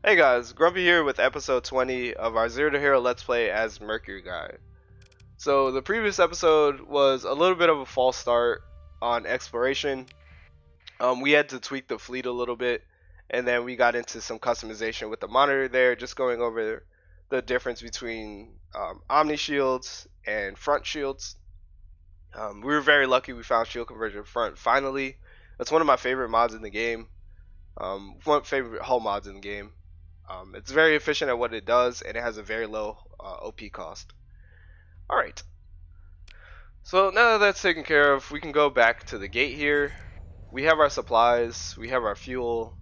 Hey guys, Grumpy here with episode 20 of our Zero to Hero Let's Play as Mercury Guy. So the previous episode was a little bit of a false start on exploration. We had to tweak the fleet a little bit, and then we got into some customization with the monitor there, just going over the difference between Omni shields and front shields. We were very lucky we found shield conversion front finally. That's one of my favorite mods in the game. One favorite hull mods in the game. It's very efficient at what it does, and it has a very low OP cost. Alright, so now that that's taken care of, we can go back to the gate here. We have our supplies, we have our fuel.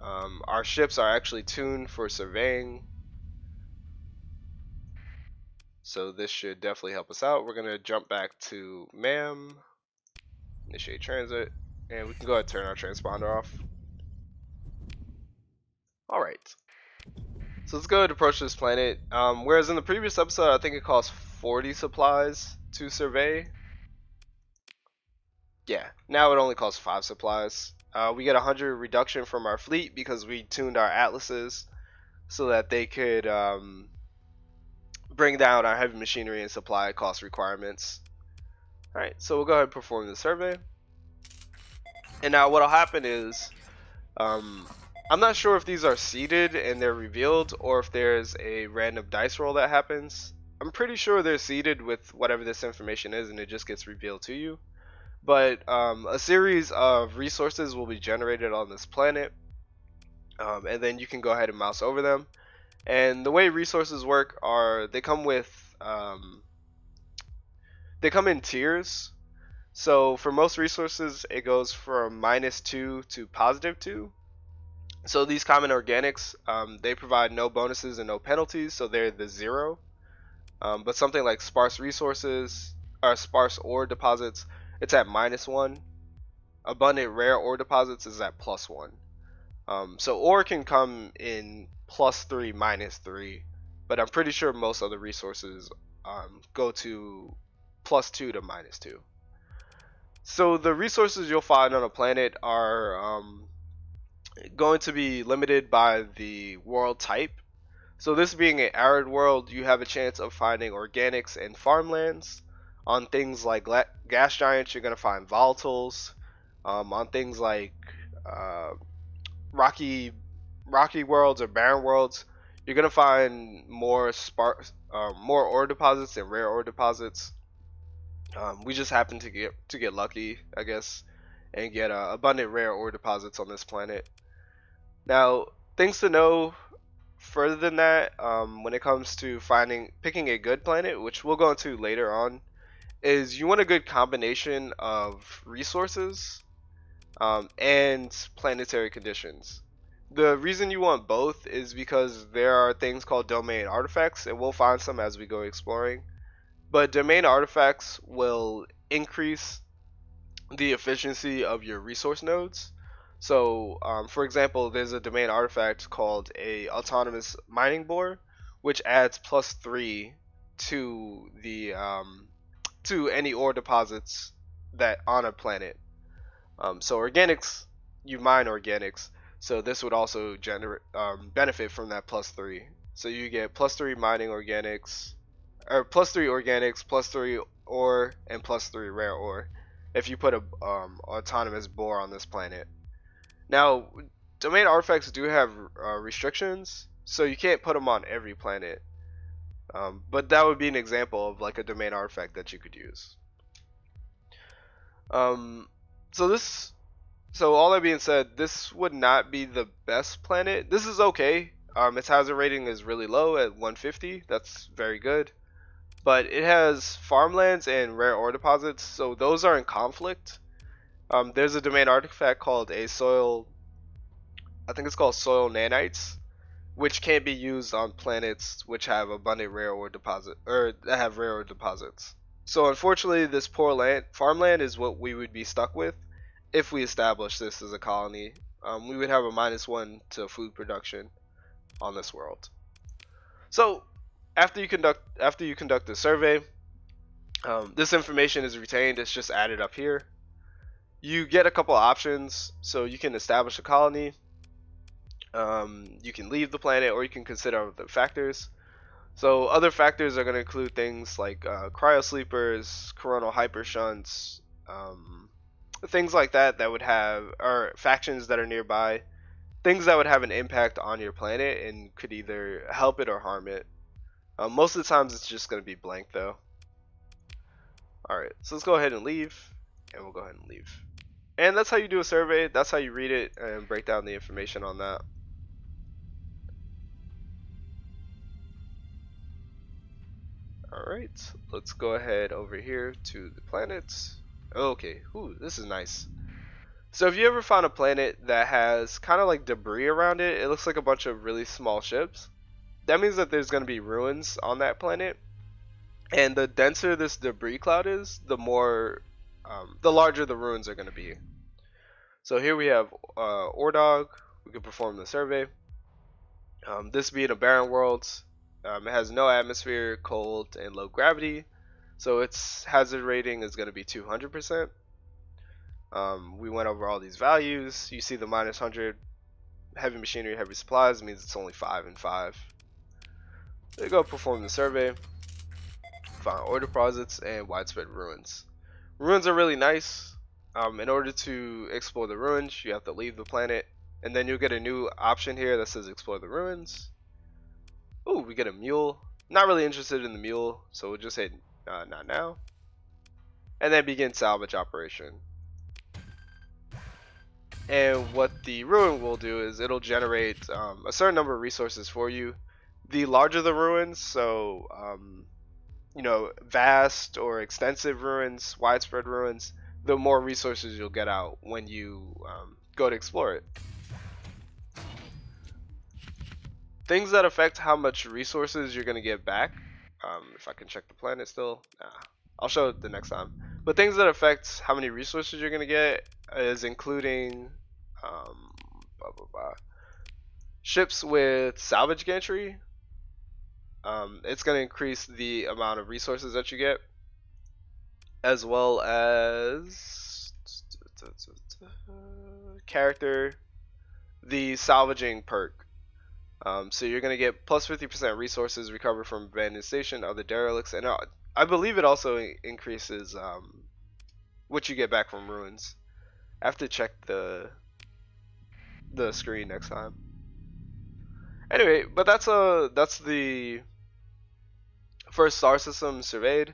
Our ships are actually tuned for surveying, so this should definitely help us out. We're going to jump back to MAM, initiate transit, and we can go ahead and turn our transponder off. Alright, so let's go ahead and approach this planet. Whereas in the previous episode, I think it cost 40 supplies to survey. Yeah, now it only costs 5 supplies. We get 100 reduction from our fleet because we tuned our atlases so that they could bring down our heavy machinery and supply cost requirements. Alright, so we'll go ahead and perform the survey. And now what'll happen is, I'm not sure if these are seeded and they're revealed or if there's a random dice roll that happens. I'm pretty sure they're seeded with whatever this information is and it just gets revealed to you. But a series of resources will be generated on this planet, and then you can go ahead and mouse over them. And the way resources work are they come in tiers. So for most resources, it goes from -2 to +2. So these common organics, they provide no bonuses and no penalties, so they're the 0. But something like sparse resources or sparse ore deposits, it's at -1. Abundant rare ore deposits is at +1. So ore can come in +3, -3, but I'm pretty sure most other resources go to +2 to -2. So the resources you'll find on a planet are going to be limited by the world type. So this being an arid world, you have a chance of finding organics and farmlands. On things like gas giants, you're going to find volatiles. On things like rocky worlds or barren worlds, you're going to find more ore deposits and rare ore deposits. We just happen to get lucky, I guess, and get abundant rare ore deposits on this planet. Now, things to know further than that, when it comes to picking a good planet, which we'll go into later on, is you want a good combination of resources and planetary conditions. The reason you want both is because there are things called domain artifacts, and we'll find some as we go exploring. But domain artifacts will increase the efficiency of your resource nodes. So, for example, there's a domain artifact called a autonomous mining bore, which adds +3 to the to any ore deposits that on a planet. So organics, you mine organics, so this would also generate benefit from that +3. So you get +3 mining organics, or +3 organics, +3 ore, and +3 rare ore if you put a autonomous bore on this planet. Now, domain artifacts do have restrictions, so you can't put them on every planet. But that would be an example of like a domain artifact that you could use. So all that being said, this would not be the best planet. This is okay. Its hazard rating is really low at 150. That's very good. But it has farmlands and rare ore deposits, so those are in conflict. There's a domain artifact called I think it's called soil nanites, which can't be used on planets which have abundant rare ore deposit or that have rare ore deposits. So unfortunately, this poor farmland is what we would be stuck with if we establish this as a colony. We would have a -1 to food production on this world. So after you conduct the survey, this information is retained. It's just added up here. You get a couple options, so you can establish a colony. You can leave the planet, or you can consider other factors. So other factors are going to include things like cryosleepers, coronal hypershunts, things like that that would have, or factions that are nearby, things that would have an impact on your planet and could either help it or harm it. Most of the times it's just going to be blank though. Alright, so let's go ahead and leave, and we'll go ahead and leave. And that's how you do a survey, that's how you read it and break down the information on that. Alright, let's go ahead over here to the planets. Okay, ooh, this is nice. So if you ever found a planet that has kind of like debris around it, it looks like a bunch of really small ships. That means that there's going to be ruins on that planet. And the denser this debris cloud is, the larger the ruins are going to be. So here we have Ordog. We can perform the survey. This being a barren world, it has no atmosphere, cold, and low gravity. So its hazard rating is going to be 200%. We went over all these values. You see the -100 heavy machinery, heavy supplies means it's only 5 and 5. They go perform the survey. Find ore deposits and widespread ruins. Ruins are really nice. In order to explore the ruins, you have to leave the planet, and then you'll get a new option here that says explore the ruins. Ooh, we get a mule. Not really interested in the mule, so we'll just hit not now. And then begin salvage operation. And what the ruin will do is it'll generate a certain number of resources for you. The larger the ruins, so you know, vast or extensive ruins, widespread ruins, the more resources you'll get out when you go to explore it. Things that affect how much resources you're going to get back, if I can check the planet still, I'll show it the next time. But things that affect how many resources you're going to get is including ships with salvage gantry. It's going to increase the amount of resources that you get, as well as character, the salvaging perk. So you're going to get plus 50% resources recovered from abandoned station, other derelicts, and I believe it also increases what you get back from ruins. I have to check the screen next time. Anyway, but that's the first star system surveyed.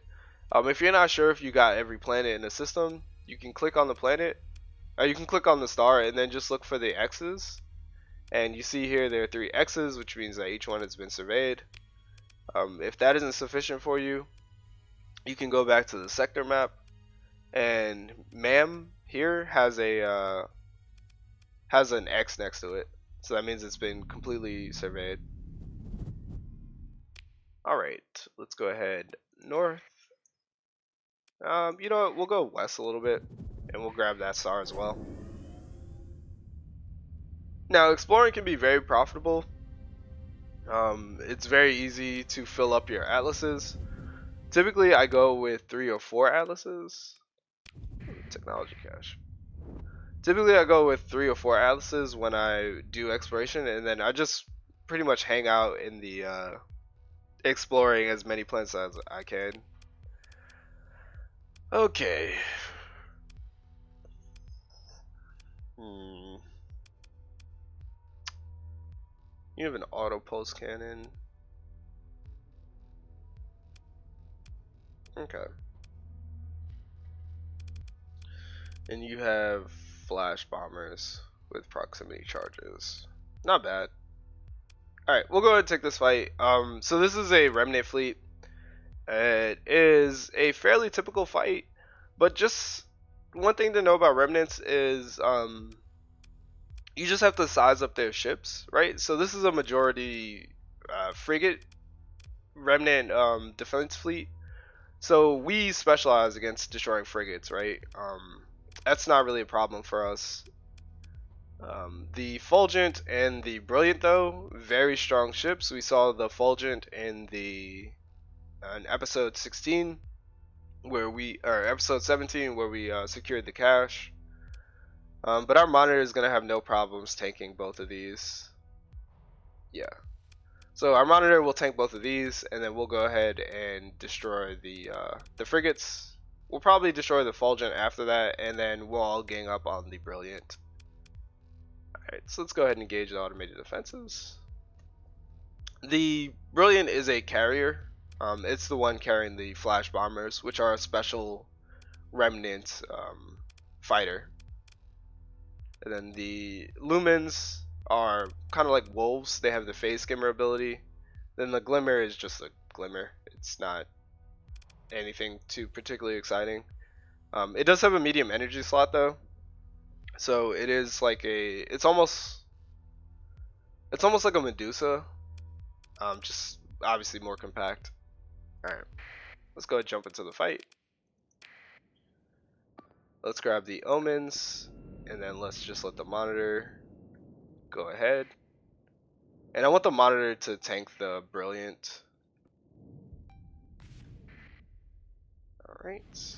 If you're not sure if you got every planet in the system, you can click on the planet, or you can click on the star and then just look for the X's. And you see here there are 3 X's, which means that each one has been surveyed. If that isn't sufficient for you, you can go back to the sector map, and MAM here has an X next to it, so that means it's been completely surveyed. Alright, let's go ahead north. You know what, we'll go west a little bit, and we'll grab that star as well. Now, exploring can be very profitable. It's very easy to fill up your atlases. Typically, I go with 3 or 4 atlases. Technology cache. Typically, I go with 3 or 4 atlases when I do exploration, and then I just pretty much hang out in the exploring as many planets as I can. Okay. You have an auto pulse cannon. Okay. And you have flash bombers with proximity charges. Not bad. Alright, we'll go ahead and take this fight. So this is a Remnant fleet. It is a fairly typical fight, but just one thing to know about Remnants is you just have to size up their ships, right? So this is a majority frigate Remnant defense fleet. So we specialize against destroying frigates, right? That's not really a problem for us. The Fulgent and the Brilliant, though, very strong ships. We saw the Fulgent in episode 16, episode 17, where we secured the cache. But our monitor is gonna have no problems tanking both of these. So our monitor will tank both of these, and then we'll go ahead and destroy the frigates. We'll probably destroy the Fulgent after that, and then we'll all gang up on the Brilliant. Alright, so let's go ahead and engage the automated defenses. The Brilliant is a carrier. It's the one carrying the flash bombers, which are a special Remnant fighter. And then the Lumens are kind of like wolves. They have the phase skimmer ability. Then the Glimmer is just a glimmer. It's not anything too particularly exciting. It does have a medium energy slot though, so it is like it's almost like a Medusa, just obviously more compact. All right, let's go ahead and jump into the fight. Let's grab the omens, and then let's just let the monitor go ahead. And I want the monitor to tank the Brilliant. Alright.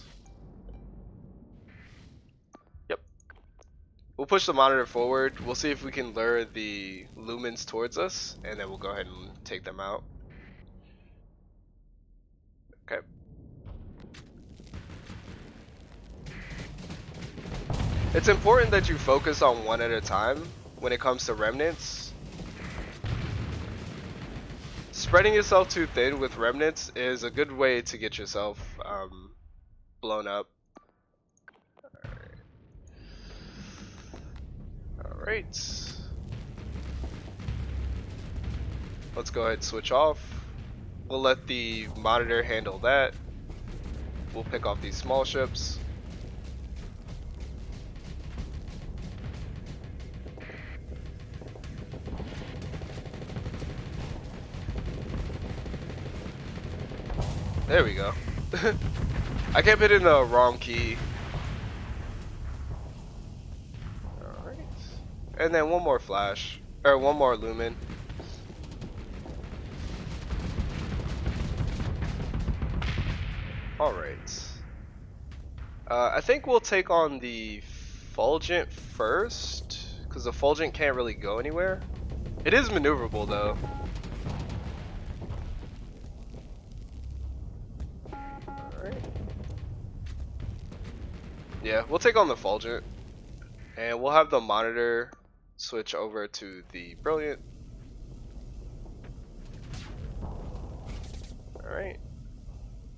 Yep. We'll push the monitor forward. We'll see if we can lure the lumens towards us, and then we'll go ahead and take them out. Okay. It's important that you focus on one at a time when it comes to remnants. Spreading yourself too thin with remnants is a good way to get yourself blown up. Alright. Let's go ahead and switch off. We'll let the monitor handle that. We'll pick off these small ships. There we go. I kept hitting the wrong key. Alright. And then one more flash. Or one more lumen. Alright. I think we'll take on the Fulgent first, because the Fulgent can't really go anywhere. It is maneuverable though. Alright. Yeah, we'll take on the Fulgent. And we'll have the monitor switch over to the Brilliant. Alright.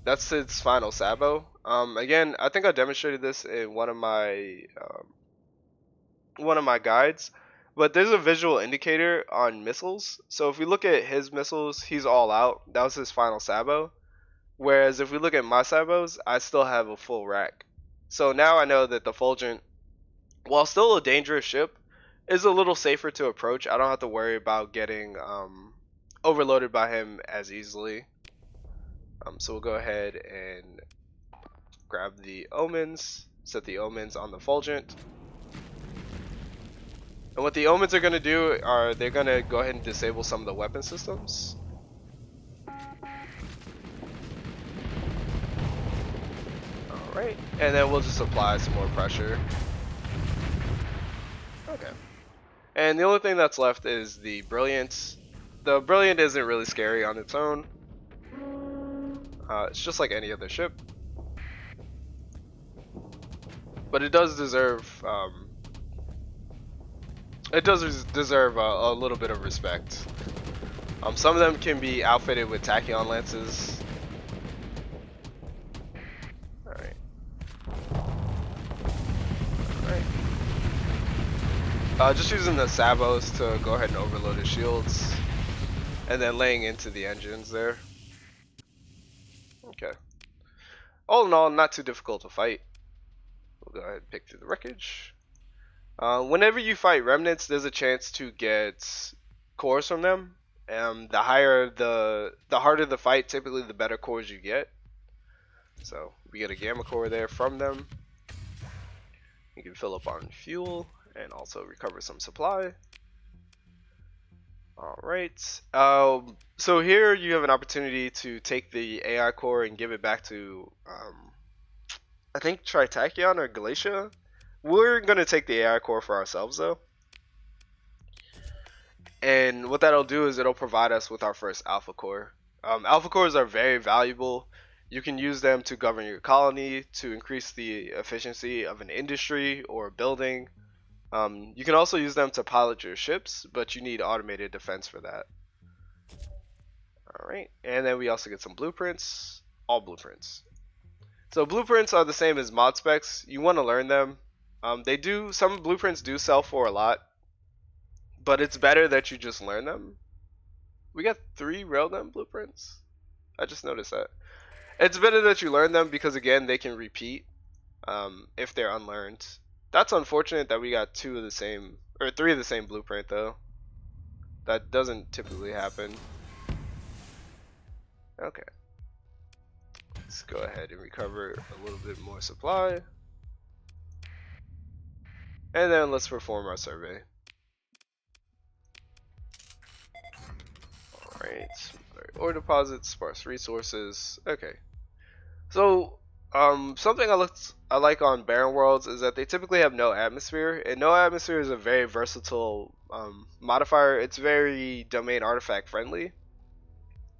That's its final Sabo. Again, I think I demonstrated this in one of my guides, but there's a visual indicator on missiles. So if we look at his missiles, he's all out. That was his final Sabo. Whereas if we look at my Sabos, I still have a full rack. So now I know that the Fulgent, while still a dangerous ship, is a little safer to approach. I don't have to worry about getting overloaded by him as easily. So we'll go ahead and grab the omens, set the omens on the Fulgent. And what the omens are going to do are they're going to go ahead and disable some of the weapon systems. Alright, and then we'll just apply some more pressure. Okay. And the only thing that's left is the Brilliant. The Brilliant isn't really scary on its own. It's just like any other ship. But it does deserve a little bit of respect. Some of them can be outfitted with tachyon lances. Alright. Just using the sabos to go ahead and overload his shields. And then laying into the engines there. Okay. All in all, not too difficult to fight. We'll go ahead and pick through the wreckage. Whenever you fight remnants, there's a chance to get cores from them. The harder the fight, typically the better cores you get. So we get a gamma core there from them. You can fill up on fuel and also recover some supply. Alright, so here you have an opportunity to take the AI core and give it back to, I think Tritachyon or Galatia. We're going to take the AI core for ourselves though. And what that'll do is it'll provide us with our first alpha core. Alpha cores are very valuable. You can use them to govern your colony, to increase the efficiency of an industry or a building. You can also use them to pilot your ships, but you need automated defense for that. Alright, and then we also get some blueprints. All blueprints. So blueprints are the same as mod specs. You want to learn them. Some blueprints do sell for a lot, but it's better that you just learn them. We got 3 railgun blueprints. I just noticed that. It's better that you learn them because again they can repeat if they're unlearned. That's unfortunate that we got 2 of the same or 3 of the same blueprint though. That doesn't typically happen. Okay. Let's go ahead and recover a little bit more supply. And then let's perform our survey. Alright. Ore deposits, sparse resources. Okay. So something I like on barren worlds is that they typically have no atmosphere, and no atmosphere is a very versatile modifier. It's very domain artifact friendly.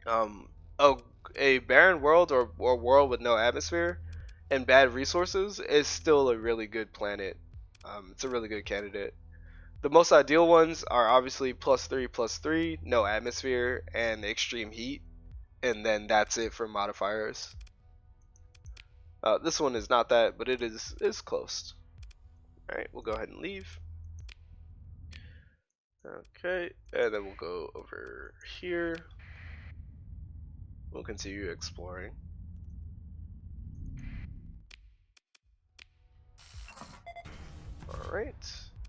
Um, a barren world or world with no atmosphere and bad resources is still a really good planet. It's a really good candidate. The most ideal ones are obviously +3/+3, no atmosphere, and extreme heat, and then that's it for modifiers. This one is not that, but it is close. Alright, we'll go ahead and leave. Okay, and then we'll go over here. We'll continue exploring. Alright,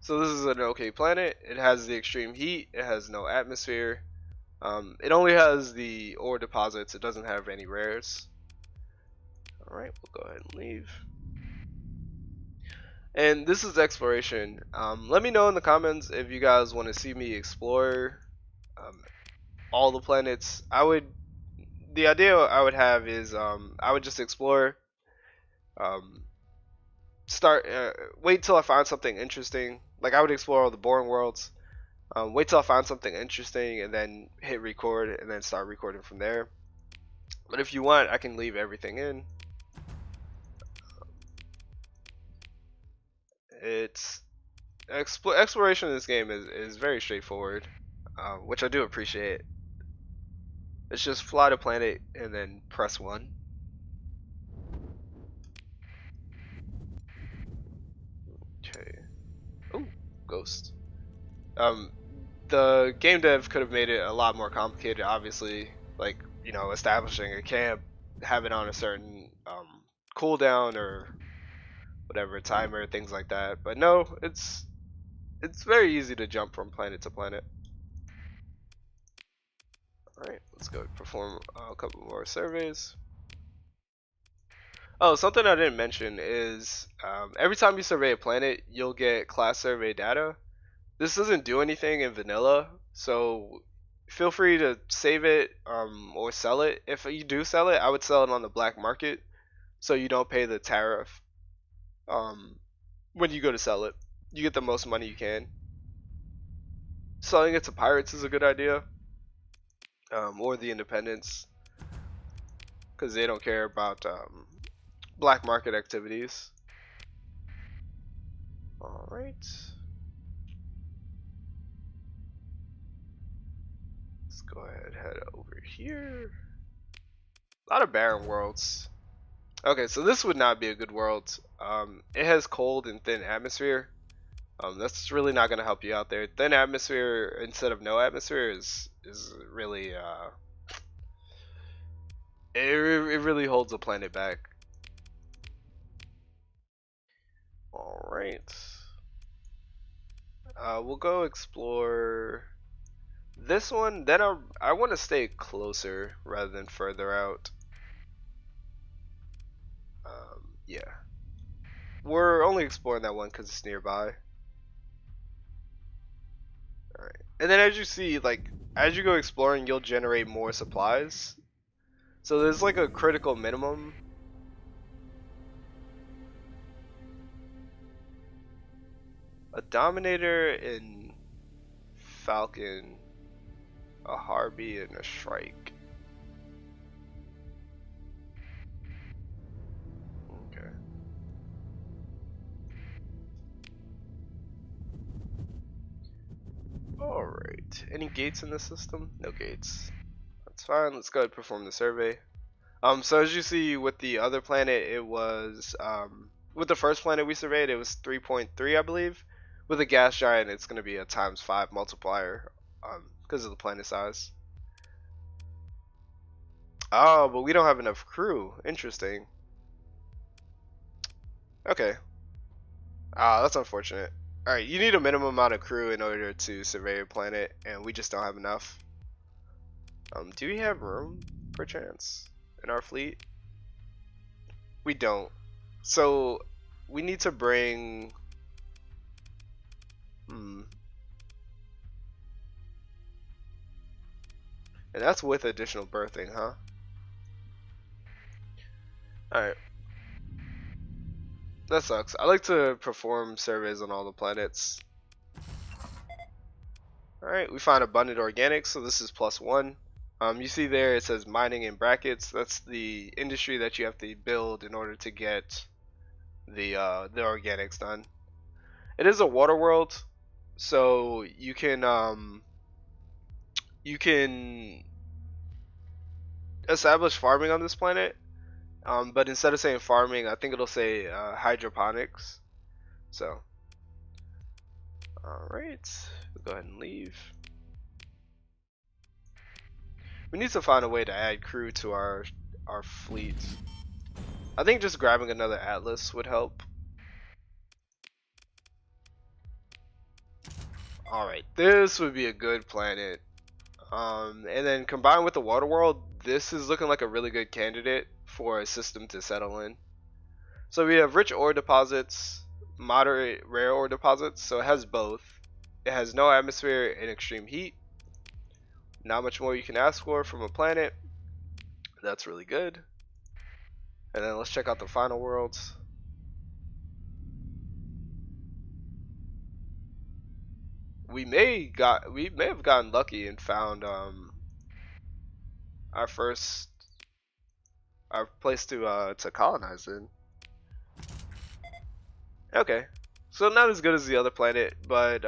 so this is an okay planet. It has the extreme heat, it has no atmosphere. It only has the ore deposits, it doesn't have any rares. Alright, we'll go ahead and leave. And this is exploration. Let me know in the comments if you guys want to see me explore all the planets. The idea I would have is I would just explore, um, wait till I find something interesting. Like I would explore all the boring worlds. Wait till I find something interesting and then hit record and then start recording from there. But if you want, I can leave everything in. It's exploration in this game is very straightforward, which I do appreciate. It's just fly to planet and then press 1. Okay. Oh, ghost. Um, the game dev could have made it a lot more complicated. Obviously, like establishing a camp, have it on a certain cooldown or whatever timer, things like that. But no, it's very easy to jump from planet to planet. Alright, let's go perform a couple more surveys. Oh, something I didn't mention is every time you survey a planet, you'll get class survey data. This doesn't do anything in vanilla, so feel free to save it or sell it. If you do sell it, I would sell it on the black market so you don't pay the tariff when you go to sell it. You get the most money you can. Selling it to pirates is a good idea, or the independents, because they don't care about black market activities. Alright. Let's go ahead, head over here. A lot of barren worlds. Okay, so this would not be a good world. It has cold and thin atmosphere. That's really not going to help you out there. Thin atmosphere instead of no atmosphere is really it really holds the planet back. All right. We'll go explore this one. Then I want to stay closer rather than further out. Yeah. We're only exploring that one because it's nearby. Alright. And then as you see, like, as you go exploring, you'll generate more supplies. So there's like a critical minimum. A Dominator in Falcon. a Harby, and a Shrike. Okay. Alright. Any gates in the system? No gates. That's fine. Let's go ahead and perform the survey. So as you see with the other planet, it was with the first planet we surveyed, it was 3.3, I believe. With a gas giant, it's going to be a ×5 multiplier, because of the planet size. Oh, but we don't have enough crew. Interesting. Okay. Ah, that's unfortunate. All right, you need a minimum amount of crew in order to survey a planet, and we just don't have enough. Do we have room, perchance, in our fleet? We don't. So we need to bring. Hmm. And that's with additional berthing, huh? Alright. That sucks. I like to perform surveys on all the planets. Alright, we find abundant organics, so this is +1. You see there it says mining in brackets. That's the industry that you have to build in order to get the organics done. It is a water world, so you can establish farming on this planet. But instead of saying farming, I think it'll say hydroponics. So, alright, we'll go ahead and leave. We need to find a way to add crew to our fleet. I think just grabbing another Atlas would help. Alright, this would be a good planet. And then combined with the water world, this is looking like a really good candidate for a system to settle in. So we have rich ore deposits, moderate rare ore deposits, so it has both. It has no atmosphere and extreme heat. Not much more you can ask for from a planet. That's really good. And then let's check out the final worlds. We may have gotten lucky and found our first our place to colonize in. Okay, so not as good as the other planet, but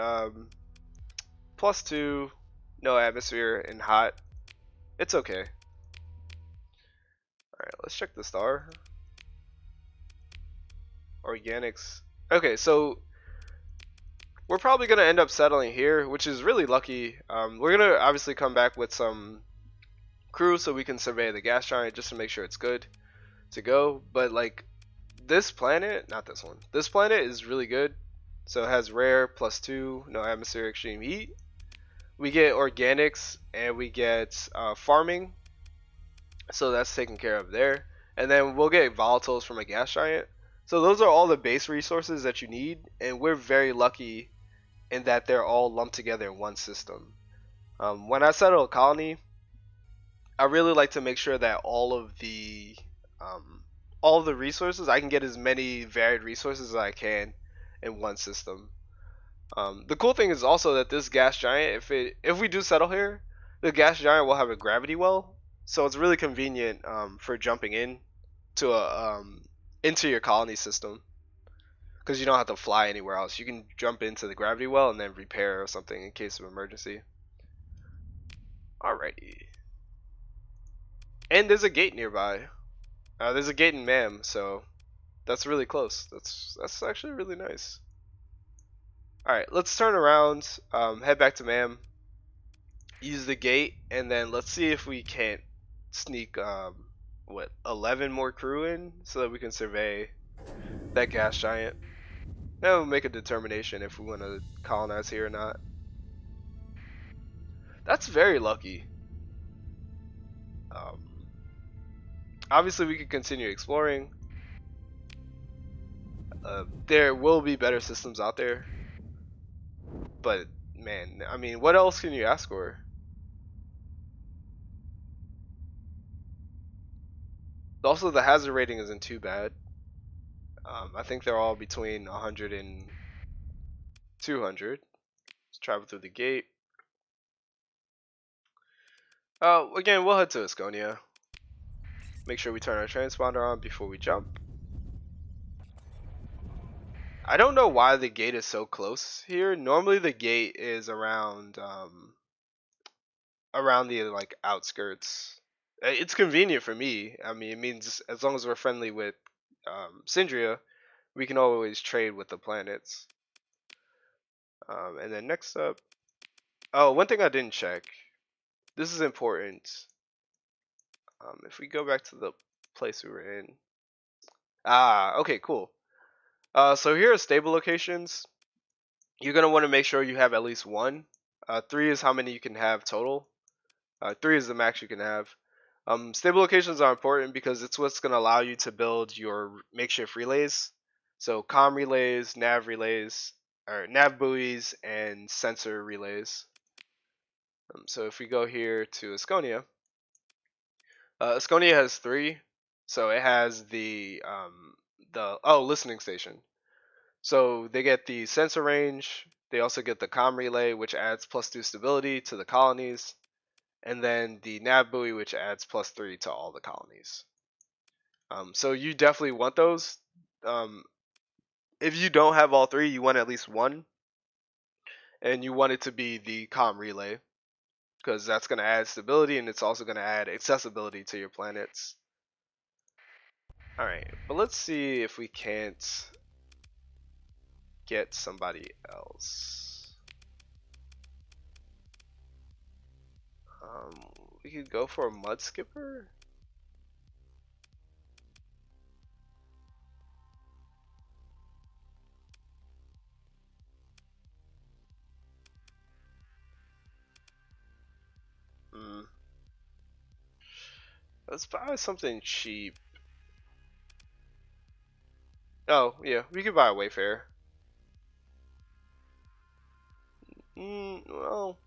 +2, no atmosphere and hot. It's okay. All right, let's check the star. Organics. Okay, so we're probably gonna end up settling here, which is really lucky. We're gonna obviously come back with some crew so we can survey the gas giant just to make sure it's good to go. But like this planet, not this one. This planet is really good. So it has rare +2, no atmosphere, extreme heat. We get organics and we get farming, so that's taken care of there. And then we'll get volatiles from a gas giant. So those are all the base resources that you need, and we're very lucky in that they're all lumped together in one system. When I settle a colony, I really like to make sure that all of the resources, I can get as many varied resources as I can in one system. The cool thing is also that this gas giant, if we do settle here, the gas giant will have a gravity well, so it's really convenient for jumping in to into your colony system, because you don't have to fly anywhere else. You can jump into the gravity well and then repair or something in case of emergency. Alrighty. And there's a gate nearby. There's a gate in Mam, so that's really close. That's actually really nice. Alright, let's turn around, head back to Mam, use the gate, and then let's see if we can't sneak, 11 more crew in so that we can survey that gas giant. Then we'll make a determination if we want to colonize here or not. That's very lucky. Um, Obviously, we could continue exploring. There will be better systems out there. But, man, I mean, what else can you ask for? Also, the hazard rating isn't too bad. I think they're all between 100 and 200. Let's travel through the gate. Again, we'll head to Asconia. Make sure we turn our transponder on before we jump. I don't know why the gate is so close here. Normally the gate is around the like outskirts. It's convenient for me. I mean, it means as long as we're friendly with Syndria, we can always trade with the planets. And then next up, oh, one thing I didn't check. This is important. If we go back to the place we were in. Ah, okay, cool. So here are stable locations. You're gonna want to make sure you have at least one. 3 is how many you can have total. 3 is the max you can have. Stable locations are important because it's what's going to allow you to build your makeshift relays. So comm relays, nav relays, or nav buoys, and sensor relays. So if we go here to Asconia, Asconia has 3. So it has the listening station. So they get the sensor range. They also get the comm relay, which adds +2 stability to the colonies, and then the nav buoy, which adds +3 to all the colonies. So you definitely want those. Um, if you don't have all 3, you want at least one, and you want it to be the comm relay, because that's going to add stability and it's also going to add accessibility to your planets. Alright, but let's see if we can't get somebody else. We could go for a mud skipper. Let's buy something cheap. Oh, yeah, we could buy a Wayfarer. Well.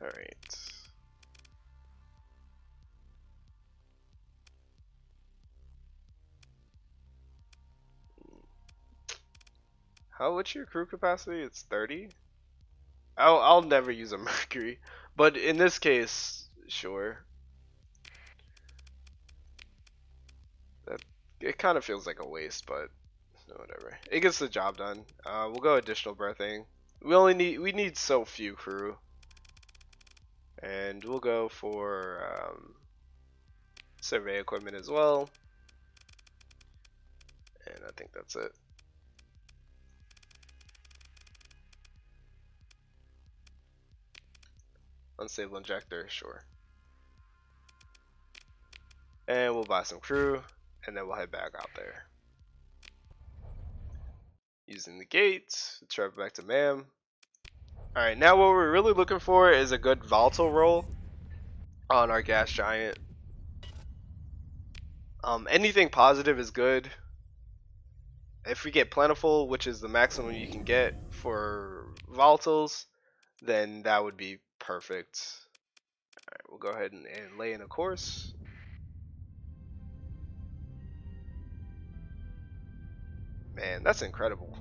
Alright. What's your crew capacity? It's 30? I'll never use a Mercury. But in this case, sure. That it kind of feels like a waste, but whatever. It gets the job done. We'll go additional berthing. We need so few crew. And we'll go for survey equipment as well. And I think that's it. Unstable injector, sure. And we'll buy some crew, and then we'll head back out there. Using the gate, travel back to MAM. Alright, now what we're really looking for is a good volatile roll on our gas giant. Anything positive is good. If we get plentiful, which is the maximum you can get for volatiles, then that would be perfect. Alright, we'll go ahead and lay in a course. Man, that's incredible.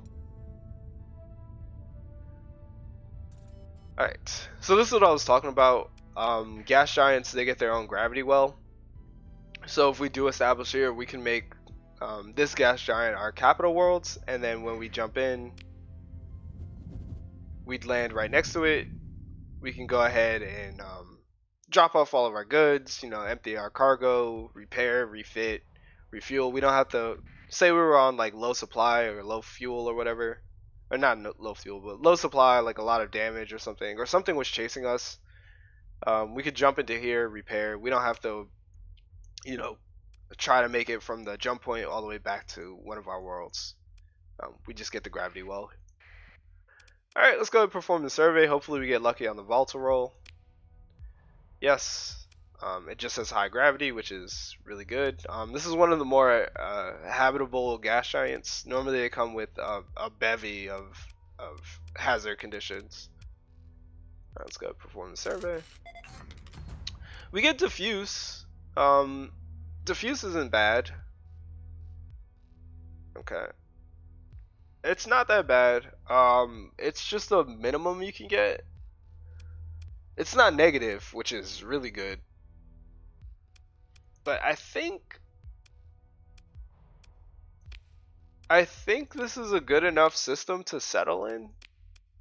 Alright, so this is what I was talking about. Gas giants, they get their own gravity well. So if we do establish here, we can make this gas giant our capital worlds, and then when we jump in, we'd land right next to it. We can go ahead and drop off all of our goods, empty our cargo, repair, refit, refuel. We don't have to say we were on like low supply or low fuel or whatever, or not low fuel, but low supply, like a lot of damage or something was chasing us. We could jump into here, repair. We don't have to, try to make it from the jump point all the way back to one of our worlds. We just get the gravity well. Alright, let's go and perform the survey. Hopefully we get lucky on the volatile roll. Yes. It just says high gravity, which is really good. This is one of the more habitable gas giants. Normally they come with a bevy of hazard conditions. Right, let's go perform the survey. We get diffuse. Diffuse isn't bad. Okay. It's not that bad. It's just the minimum you can get. It's not negative, which is really good. But I think this is a good enough system to settle in.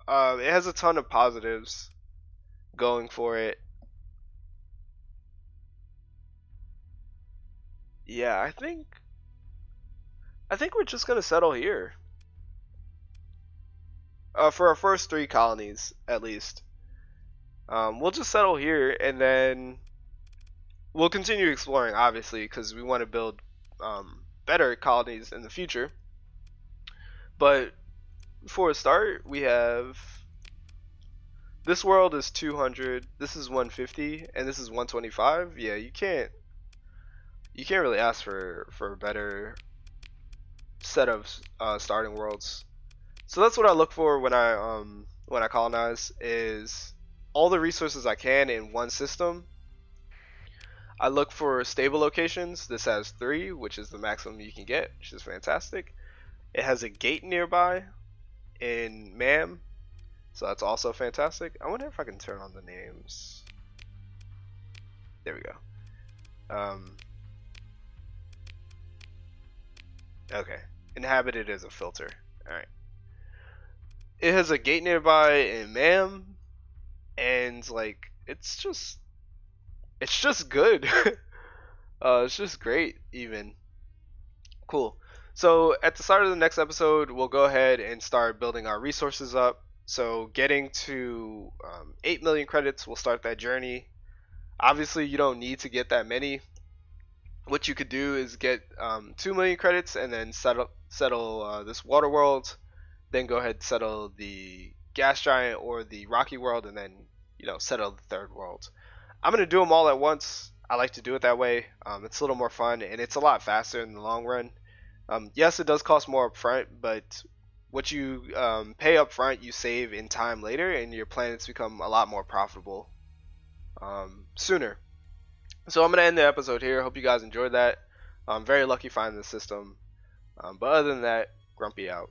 It has a ton of positives going for it. Yeah, I think we're just gonna settle here. For our first three colonies, at least. We'll just settle here, and then we'll continue exploring, obviously, because we want to build better colonies in the future. But for a start, we have this world is 200, this is 150, and this is 125. Yeah, you can't really ask for a better set of starting worlds. So that's what I look for when I colonize is all the resources I can in one system. I look for stable locations. This has 3, which is the maximum you can get, which is fantastic. It has a gate nearby in MAM, so that's also fantastic. I wonder if I can turn on the names. There we go. Okay. Inhabited is a filter. Alright. It has a gate nearby in MAM, and like it's just good. It's just great even. Cool. So at the start of the next episode, we'll go ahead and start building our resources up. So getting to 8 million credits, we'll start that journey. Obviously, you don't need to get that many. What you could do is get 2 million credits and then settle this water world. Then go ahead and settle the gas giant or the rocky world, and then settle the third world. I'm gonna do them all at once. I like to do it that way. It's a little more fun and it's a lot faster in the long run. Yes, it does cost more upfront, but what you pay upfront, you save in time later, and your planets become a lot more profitable sooner. So I'm gonna end the episode here. Hope you guys enjoyed that. I'm very lucky finding the system. But other than that, Grumpy out.